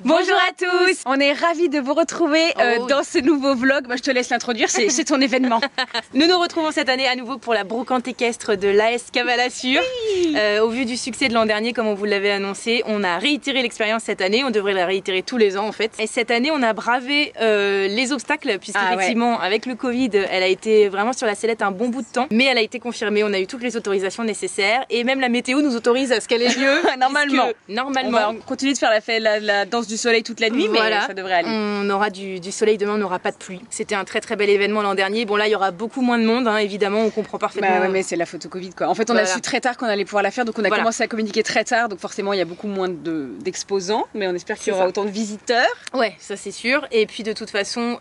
Bonjour à tous. On est ravis de vous retrouver dans ce nouveau vlog. Moi, je te laisse l'introduire, c'est ton événement. Nous nous retrouvons cette année à nouveau pour la brocante équestre de l'AS Cavalassure. Oui. Au vu du succès de l'an dernier, comme on vous l'avait annoncé, on a réitéré l'expérience cette année. On devrait la réitérer tous les ans en fait. Et cette année, on a bravé les obstacles puisqu'effectivement, avec le Covid, elle a été vraiment sur la sellette un bon bout de temps. Mais elle a été confirmée, on a eu toutes les autorisations nécessaires. Et même la météo nous autorise à ce qu'elle ait lieu. Normalement. Normalement. On va continuer de faire la danse du soleil toute la nuit, voilà. Mais ça devrait aller. On aura du soleil demain, on n'aura pas de pluie. C'était un très bel événement l'an dernier. Bon là, il y aura beaucoup moins de monde, hein, évidemment, on comprend parfaitement. Bah ouais, mais c'est la photo Covid quoi. En fait, on a su très tard qu'on allait pouvoir la faire, donc on a commencé à communiquer très tard, donc forcément il y a beaucoup moins d'exposants, mais on espère qu'il y aura autant de visiteurs. Ouais, ça c'est sûr. Et puis de toute façon,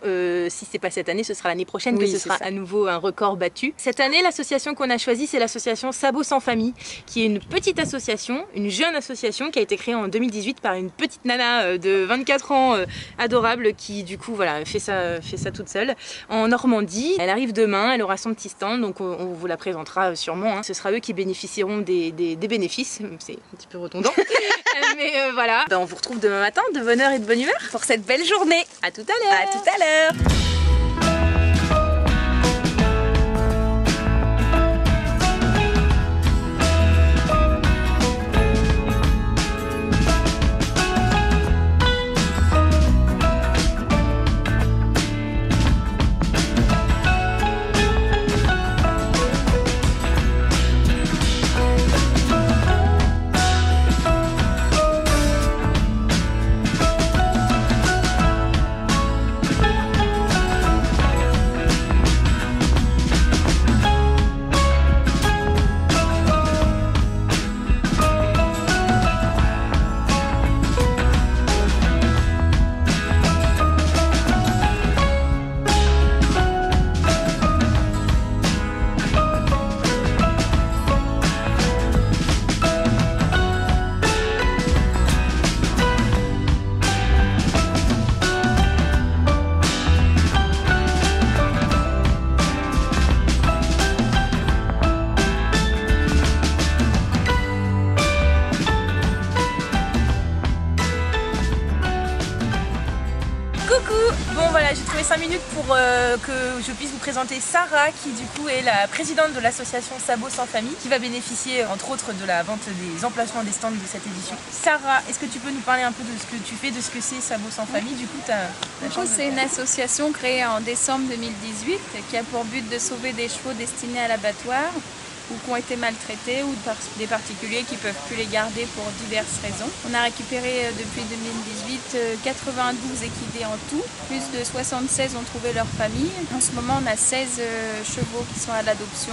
si c'est pas cette année, ce sera l'année prochaine que ce sera à nouveau un record battu. Cette année, l'association qu'on a choisie, c'est l'association Sabot sans famille, qui est une petite association, une jeune association qui a été créée en 2018 par une petite nana de 24 ans adorable qui du coup voilà fait ça toute seule en Normandie. Elle arrive demain, elle aura son petit stand, donc on vous la présentera sûrement, hein. Ce sera eux qui bénéficieront des bénéfices, c'est un petit peu redondant. Mais voilà, on vous retrouve demain matin de bonne heure et de bonne humeur pour cette belle journée. À tout à l'heure. À tout à l'heure. Bon voilà, j'ai trouvé 5 minutes pour que je puisse vous présenter Sarah qui du coup est la présidente de l'association Sabot sans famille qui va bénéficier entre autres de la vente des emplacements des stands de cette édition. Sarah, est-ce que tu peux nous parler un peu de ce que tu fais, de ce que c'est Sabot sans famille? Du coup, c'est une association créée en décembre 2018 qui a pour but de sauver des chevaux destinés à l'abattoir ou qui ont été maltraités ou des particuliers qui ne peuvent plus les garder pour diverses raisons. On a récupéré depuis 2018 92 équidés en tout, plus de 76 ont trouvé leur famille. En ce moment, on a 16 chevaux qui sont à l'adoption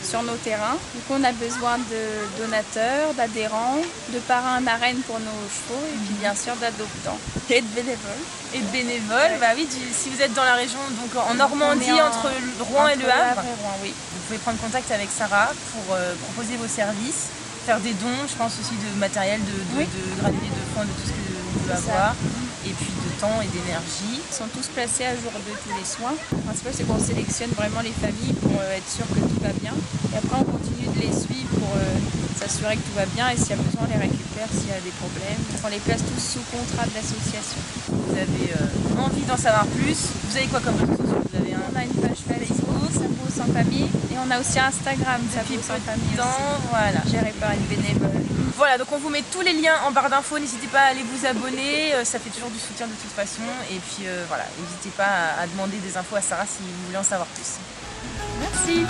sur nos terrains. Donc on a besoin de donateurs, d'adhérents, de parrains, marraines pour nos chevaux et puis bien sûr d'adoptants et de bénévoles. Et de bénévoles, bah oui, si vous êtes dans la région, donc en Normandie, entre Rouen et Le Havre, oui. Vous pouvez prendre contact avec Sarah pour proposer vos services, faire des dons, je pense aussi de matériel, de granulés de foin, de tout ce que vous pouvez avoir, et puis de temps et d'énergie. Ils sont tous placés à jour de tous les soins. Le principal, c'est qu'on sélectionne vraiment les familles pour être sûr que tout va bien. Et après, on continue de les suivre pour s'assurer que tout va bien et s'il y a besoin, on les récupère s'il y a des problèmes. On les place tous sous contrat de l'association. Vous avez envie d'en savoir plus, vous avez quoi comme réseaux sociaux? On a une page Facebook, Sabot sans famille, et on a aussi Instagram, Sabot sans famille aussi, voilà, géré par une bénévole. Voilà, donc on vous met tous les liens en barre d'infos, n'hésitez pas à aller vous abonner, ça fait toujours du soutien de toute façon, et puis voilà, n'hésitez pas à demander des infos à Sarah si vous voulez en savoir plus. Merci.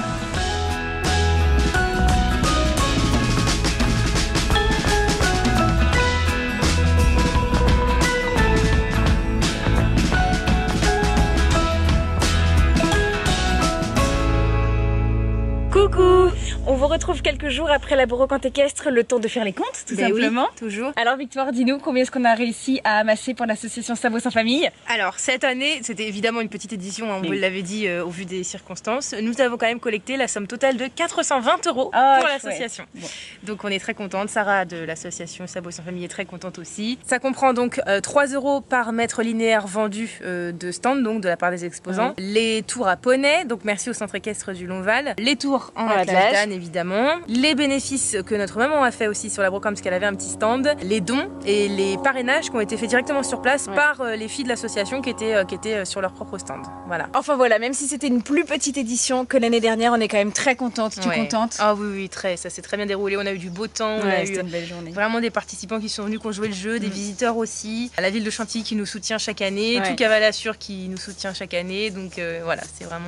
Coucou! On vous retrouve quelques jours après la brocante équestre, le temps de faire les comptes, tout simplement. Oui, toujours. Alors Victoire, dis-nous, combien est-ce qu'on a réussi à amasser pour l'association Sabot sans famille? Alors cette année, c'était évidemment une petite édition, hein, on vous l'avait dit au vu des circonstances. Nous avons quand même collecté la somme totale de 420 € pour l'association. Bon. Donc on est très contente, Sarah de l'association Sabot sans famille est très contente aussi. Ça comprend donc 3 € par mètre linéaire vendu de stand, donc de la part des exposants. Les tours à poney, donc merci au centre équestre du Longval. Les tours en attelage d'âne évidemment. évidemment. Les bénéfices que notre maman a fait aussi sur la brocante, parce qu'elle avait un petit stand, les dons et les parrainages qui ont été faits directement sur place par les filles de l'association qui étaient sur leur propre stand. Voilà. Enfin voilà, même si c'était une plus petite édition que l'année dernière, on est quand même très contente. Tu es contente? Ah oui, très. Ça s'est très bien déroulé. On a eu du beau temps. On a eu une belle journée. Vraiment des participants qui sont venus, qui ont joué le jeu, des visiteurs aussi. La ville de Chantilly qui nous soutient chaque année, tout Cavalassure qui nous soutient chaque année. Donc voilà, c'est vraiment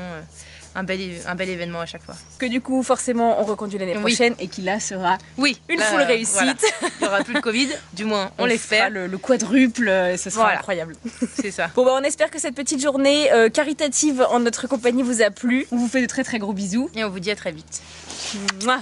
un bel événement à chaque fois. Que du coup, forcément, on reconduit l'année prochaine et qui là sera une full réussite. Voilà. Il n'y aura plus de Covid, du moins on l'espère. Le quadruple, ce sera incroyable. C'est ça. Bon, on espère que cette petite journée caritative en notre compagnie vous a plu. On vous fait de très très gros bisous. Et on vous dit à très vite. Mouah.